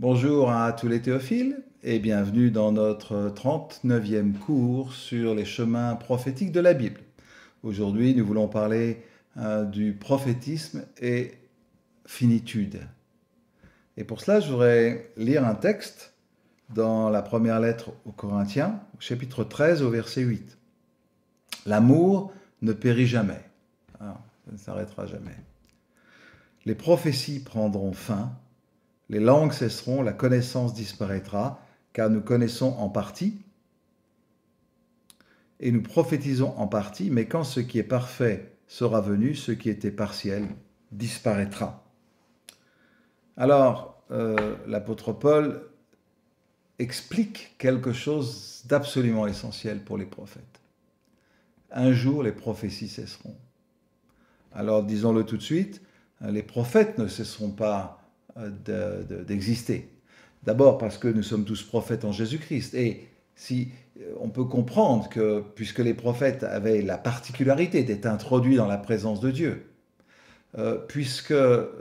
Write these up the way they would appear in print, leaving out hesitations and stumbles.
Bonjour à tous les théophiles et bienvenue dans notre 39e cours sur les chemins prophétiques de la Bible. Aujourd'hui, nous voulons parler du prophétisme et finitude. Et pour cela, je voudrais lire un texte dans la première lettre aux Corinthiens, au chapitre 13, au verset 8. L'amour ne périt jamais. Alors, ça ne s'arrêtera jamais. Les prophéties prendront fin. Les langues cesseront, la connaissance disparaîtra, car nous connaissons en partie et nous prophétisons en partie, mais quand ce qui est parfait sera venu, ce qui était partiel disparaîtra. Alors, l'apôtre Paul explique quelque chose d'absolument essentiel pour les prophètes. Un jour, les prophéties cesseront. Alors, disons-le tout de suite, les prophètes ne cesseront pas d'exister. D'abord parce que nous sommes tous prophètes en Jésus-Christ. Et si on peut comprendre que, puisque les prophètes avaient la particularité d'être introduits dans la présence de Dieu, puisque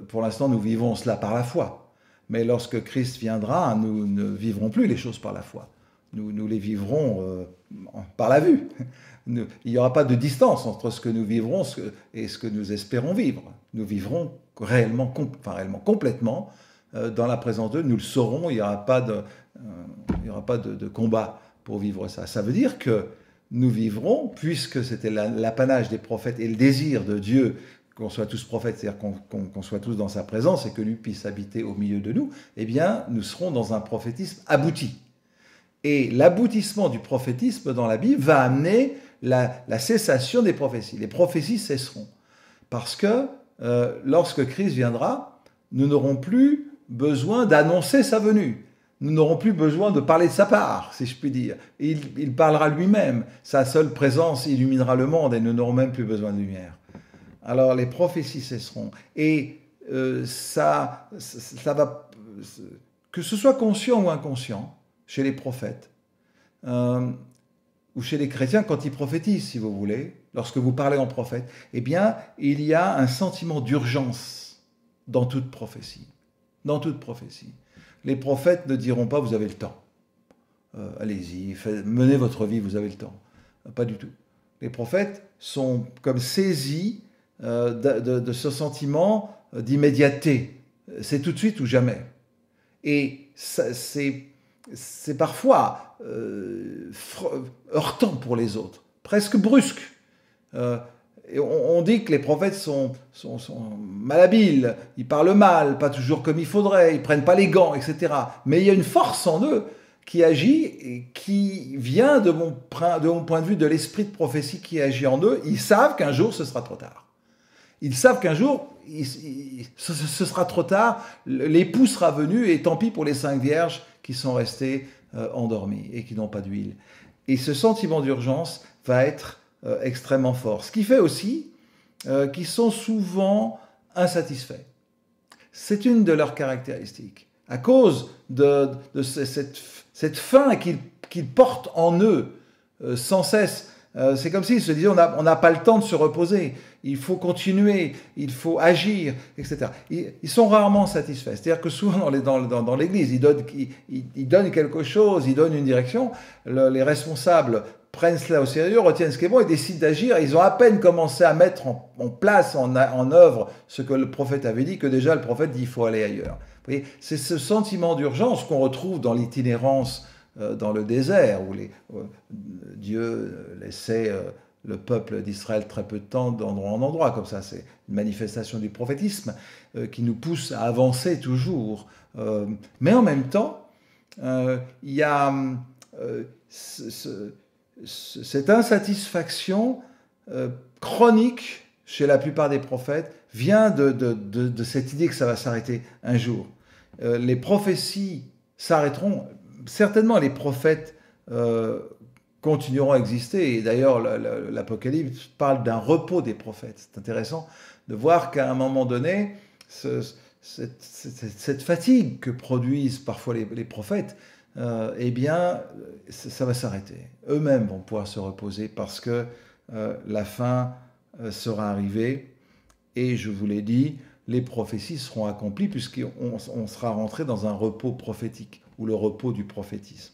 pour l'instant nous vivons cela par la foi, mais lorsque Christ viendra, nous ne vivrons plus les choses par la foi. Nous les vivrons par la vue. Il n'y aura pas de distance entre ce que nous vivrons et ce que nous espérons vivre. Nous vivrons réellement, complètement dans la présence d'eux. Nous le saurons, il n'y aura pas de combat pour vivre ça. Ça veut dire que nous vivrons, puisque c'était l'apanage des prophètes et le désir de Dieu qu'on soit tous prophètes, c'est-à-dire qu'on soit tous dans sa présence et que lui puisse habiter au milieu de nous, eh bien, nous serons dans un prophétisme abouti. Et l'aboutissement du prophétisme dans la Bible va amener la cessation des prophéties. Les prophéties cesseront. Parce que lorsque Christ viendra, nous n'aurons plus besoin d'annoncer sa venue. Nous n'aurons plus besoin de parler de sa part, si je puis dire. Il parlera lui-même. Sa seule présence illuminera le monde et nous n'aurons même plus besoin de lumière. Alors les prophéties cesseront. Et ça va, que ce soit conscient ou inconscient, chez les prophètes, ou chez les chrétiens quand ils prophétisent, si vous voulez, lorsque vous parlez en prophète, eh bien, il y a un sentiment d'urgence dans toute prophétie. Dans toute prophétie. Les prophètes ne diront pas « vous avez le temps allez-y, menez votre vie, vous avez le temps ». Pas du tout. Les prophètes sont comme saisis de ce sentiment d'immédiateté. C'est tout de suite ou jamais. Et c'est parfois heurtant pour les autres, presque brusque. Et on dit que les prophètes sont malhabiles, ils parlent mal, pas toujours comme il faudrait, ils prennent pas les gants, etc. Mais il y a une force en eux qui agit et qui vient de mon point de vue de l'esprit de prophétie qui agit en eux. Ils savent qu'un jour ce sera trop tard. Ils savent qu'un jour ce sera trop tard, l'époux sera venu et tant pis pour les 5 vierges qui sont restées endormies et qui n'ont pas d'huile. Et ce sentiment d'urgence va être extrêmement fort. Ce qui fait aussi qu'ils sont souvent insatisfaits. C'est une de leurs caractéristiques. À cause de cette faim qu'ils portent en eux sans cesse. C'est comme s'ils se disaient on n'a pas le temps de se reposer, il faut continuer, il faut agir, etc. Ils sont rarement satisfaits. C'est-à-dire que souvent dans l'Église, ils donnent quelque chose, ils donnent une direction, les responsables prennent cela au sérieux, retiennent ce qui est bon et décident d'agir. Ils ont à peine commencé à mettre en place, en œuvre ce que le prophète avait dit, que déjà le prophète dit il faut aller ailleurs. Vous voyez, c'est ce sentiment d'urgence qu'on retrouve dans l'itinérance dans le désert, où Dieu laissait le peuple d'Israël très peu de temps d'endroit en endroit, comme ça. C'est une manifestation du prophétisme qui nous pousse à avancer toujours. Mais en même temps, il y a cette insatisfaction chronique chez la plupart des prophètes vient de cette idée que ça va s'arrêter un jour. Les prophéties s'arrêteront. Certainement, les prophètes continueront à exister. Et d'ailleurs, l'Apocalypse parle d'un repos des prophètes. C'est intéressant de voir qu'à un moment donné, cette fatigue que produisent parfois les prophètes, eh bien, ça va s'arrêter. Eux-mêmes vont pouvoir se reposer parce que la fin sera arrivée. Et je vous l'ai dit, les prophéties seront accomplies puisqu'on sera rentré dans un repos prophétique, ou le repos du prophétisme.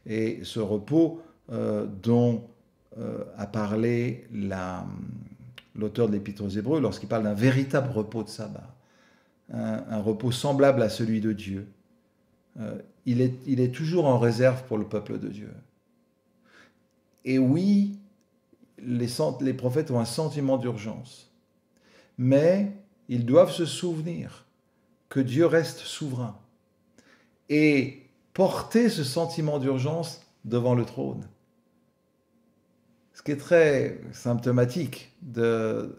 Et ce repos dont a parlé l'auteur de l'Épître aux Hébreux lorsqu'il parle d'un véritable repos de sabbat, un repos semblable à celui de Dieu, il est toujours en réserve pour le peuple de Dieu. Et oui, les prophètes ont un sentiment d'urgence, mais ils doivent se souvenir que Dieu reste souverain et porter ce sentiment d'urgence devant le trône. Ce qui est très symptomatique de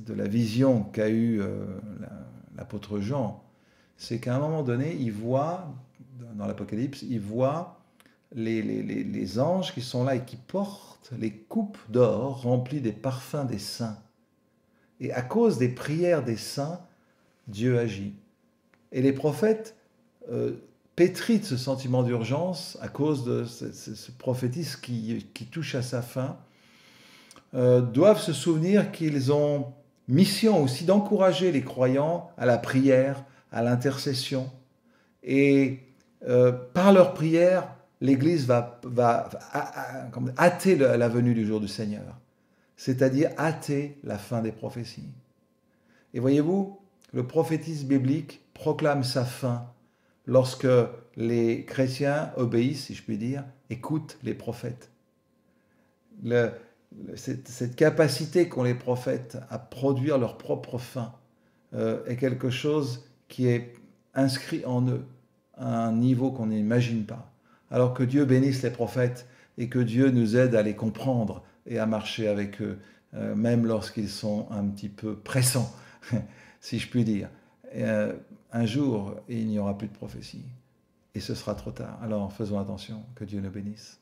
la vision qu'a eue l'apôtre Jean, c'est qu'à un moment donné, il voit, dans l'Apocalypse, il voit les anges qui sont là et qui portent les coupes d'or remplies des parfums des saints. Et à cause des prières des saints, Dieu agit. Et les prophètes, pétris de ce sentiment d'urgence, à cause de ce prophétisme qui touche à sa fin, doivent se souvenir qu'ils ont mission aussi d'encourager les croyants à la prière, à l'intercession. Et par leur prière, l'Église va hâter la venue du jour du Seigneur, c'est-à-dire hâter la fin des prophéties. Et voyez-vous, le prophétisme biblique proclame sa fin lorsque les chrétiens obéissent, si je puis dire, écoutent les prophètes. Cette capacité qu'ont les prophètes à produire leur propre fin est quelque chose qui est inscrit en eux à un niveau qu'on n'imagine pas. Alors que Dieu bénisse les prophètes et que Dieu nous aide à les comprendre et à marcher avec eux, même lorsqu'ils sont un petit peu pressants, si je puis dire. Un jour, il n'y aura plus de prophétie et ce sera trop tard. Alors faisons attention, que Dieu nous bénisse.